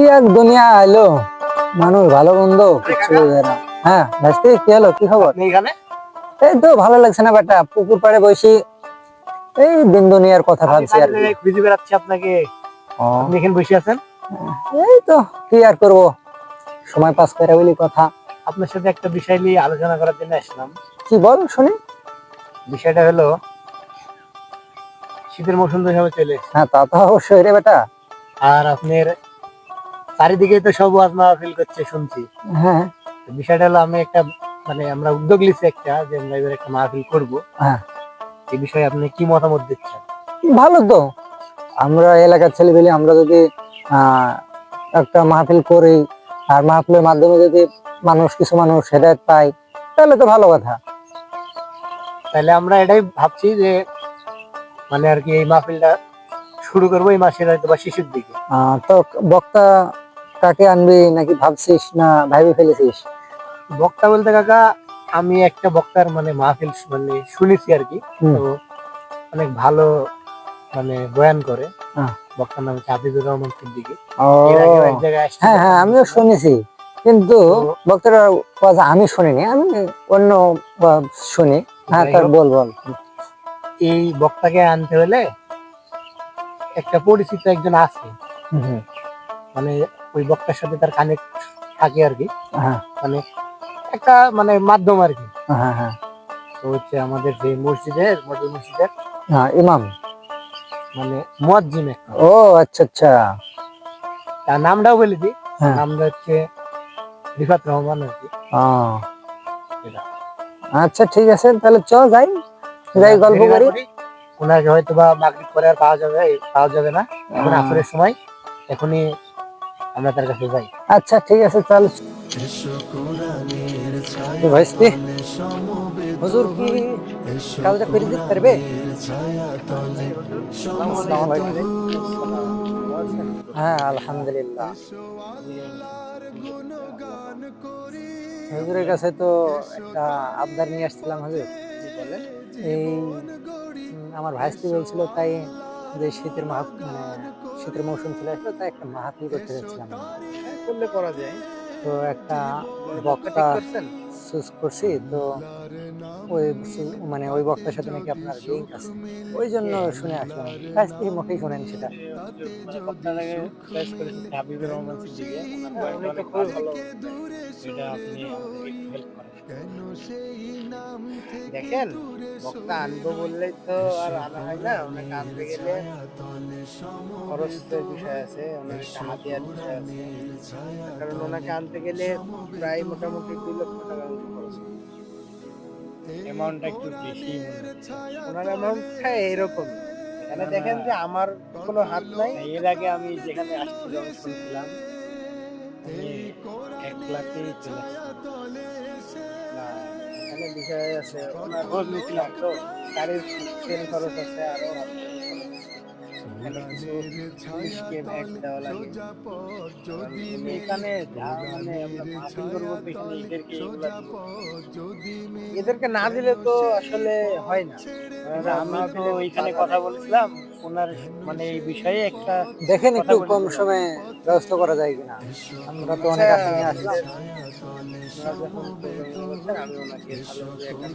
কি এক দুনিয়া এলো, মানুষ ভালো মন্দ কিচ্ছু বোঝে না। হ্যাঁ ভাইস্তি, কি হলো, কি খবর? আপনি এখানে এই তো ভালো লাগছে না বেটা, পুকুর পাড়ে বসি, এই দিন দুনিয়ার কথা আমি ভাবছি কাজে আর কি। জায়গায় খুঁজে বেড়াচ্ছি আপনাকে। ও, আপনি এখানে বসে আছেন। এই তো কি আর করবো, সময় পাস করে বলি কথা। আপনার সাথে একটা বিষয় নিয়ে আলোচনা করার জন্য আসলাম। কি বল শুনি। বিষয়টা হলো, শীতের মৌসুম তো সবে চলে এসেছে। হ্যাঁ তা তো অবশ্যই রে বেটা। আর আপনার চারিদিকে তো সব ওয়াজ মাহফিল করছে শুনছি। হ্যাঁ তো বিষয়টা হলো, আমি একটা আমরা উদ্যোগ নিচ্ছি একটা, যে আমরা এবার একটা মাহফিল করবো। হ্যাঁ, এই বিষয়ে আপনি কি মতামত দিচ্ছেন? ভালো তো। আমরা এলাকার ছেলেপেলে আমরা যদি আহ একটা মাহফিল করি, আর মাহফিলের মাধ্যমে যদি কিছু মানুষ হেদায়েত পায়, তাহলে তো ভালো কথা। তাহলে আমরা এটাই ভাবছি যে আর কি এই মাহফিলটা শুরু করবো এই মাসের হয়তো বা শেষের দিকে। তো বক্তা কাকে আনবি নাকি ভাবছিস, না ভাইবে ফেলেছিস? বক্তা বলতে কাকা, আমি একটা বক্তার মাহফিল শুনেছি আর কি। হুম। তো অনেক ভালো বয়ান করে। হ্যাঁ। বক্তার নাম হচ্ছে হাফিজুর রহমান সিদ্দিকী। ও, এর আগেও এক জায়গায় আসছিল, হ্যাঁ হ্যাঁ, আমিও শুনেছি, কিন্তু তো বক্তার কথা আমি শুনিনি, আমি অন্য শুনি। হ্যাঁ, যাই তার হোক, বল বল। এই বক্তাকে আনতে হলে একটা পরিচিত একজন আছে, হুম, হুম, ওই বক্তার সাথে তার কানেক্ট থাকে আর কি। হ্যাঁ একটা মাধ্যম আর কি। হ্যাঁ হ্যাঁ তো হচ্ছে আমাদের যে মসজিদের হ্যাঁ, ইমাম। মুয়াজ্জিন একটা, ও আচ্ছা আচ্ছা। তার নামটাও বলে দিই। হ্যাঁ। নামটা হচ্ছে রিফাত রহমান আর কি। ও এটা আচ্ছা, ঠিক আছে, তাহলে চ যাই, যাই গল্প দেরি না করি। করি, ওনাকে হয়তো বা মাগরিব পরে আর পাওয়া যাবে না, এখন আসরের সময়। এখনই আমরা তার কাছে যাই। আচ্ছা ঠিক আছে, চল। তো ভাইস্তি, হুজুর কি কাজটা করে দিতে পারবে? আসসালামু আলাইকুম। হ্যাঁ আলহামদুলিল্লাহ। হুজুরের কাছে তো একটা আবদার নিয়ে আসছিলাম হুজুর। বলেন। এই আমার ভাইস্তি বলছিল, তাই যে শীতের মৌসুম চলে আসলো, তাই একটা মাহফিল করতে যাচ্ছিলাম আমি। হ্যাঁ, করলে করা যায়। তো একটা বক্তা বক্তা ঠিক করছেন? চুজ করছি তো, ওই ওই বক্তার সাথে নাকি আপনার লিঙ্ক আছে, ওই জন্য কে? শুনে আসলাম। কাছ থেকে মোটেই শোনেন সেটা। বক্তাটাকে চয়েস করেছেন হাবিবুর রহমান সিদ্দিকী। ওনার হ্যাঁ, বয়ানটা উনি তো অনেক খুবই ভালো। ভালো। এটা আপনি আমাদেরকে একটু হেল্প করেন। দেখেন, বক্তা আনবো বললেই তো আর আনা হয় না। ওনাকে আনতে গেলে খরচের বিষয় আছে, ওনার একটা হাতিয়ার বিষয় আছে। কারণ ওনাকে আনতে গেলে প্রায় মোটামুটি 2 লক্ষ টাকার মতো খরচ হবে। অ্যামাউন্টটা একটু বেশি মনে হচ্ছে। ওনার অ্যামাউন্টটা এরকম। এখানে দেখেন যে আমার কোনো হাত নাই। এর আগে আমি যেখানে আসছিল আমি শুনছিলাম উনি 1 লাখেই চলে আসছে। না, এখানে বিষয় আছে, ওনার খোঁজ নিয়েছিলাম তো, গাড়ির তেল খরচ আছে, আরো হাত খরচ আছে। এখানে কিছু পুলিশকে ভ্যাট দেওয়া লাগে। কারণ উনি এখানে আমরা মাহফিল করবো তো এখানে এদেরকে এগুলা দিব। এদেরকে না দিলে তো আসলে হয় না। আমি তো এখানে কথা বলেছিলাম ওনার এই বিষয়ে একটা দেখেন কথা একটু কম বলেছিলাম। সময়ে ব্যবস্থা করা যায় কিনা, আমরা তো আচ্ছা, অনেক আশা নিয়ে আসলাম। আপনারা যখন প্রোগ্রাম করছেন আমি ওনাকে ভালোভাবে এখন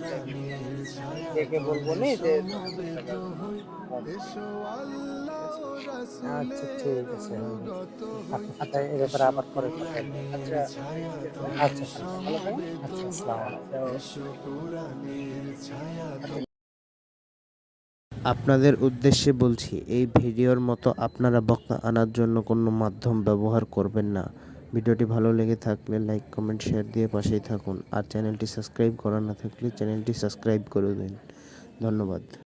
ডেকে বলবো নি যে 10,000 টাকা কম। আচ্ছা ঠিক আছে, আপনার সাথে এই ব্যাপারে আবার পরে কথা হবে। আচ্ছা, ঠিক আছে। আচ্ছা ঠিক আছে। ভালো থাকেন। আচ্ছা, আসসালামু আলাইকুম। আচ্ছা। আপনাদের উদ্দেশ্যে বলছি, এই ভিডিওর মতো আপনারা বক্তা আনার জন্য কোনো মাধ্যম ব্যবহার করবেন না। ভিডিওটি ভালো লেগে থাকলে লাইক কমেন্ট শেয়ার দিয়ে পাশেই থাকুন, আর চ্যানেলটি সাবস্ক্রাইব করা না থাকলে চ্যানেলটি সাবস্ক্রাইব করে দিন। ধন্যবাদ।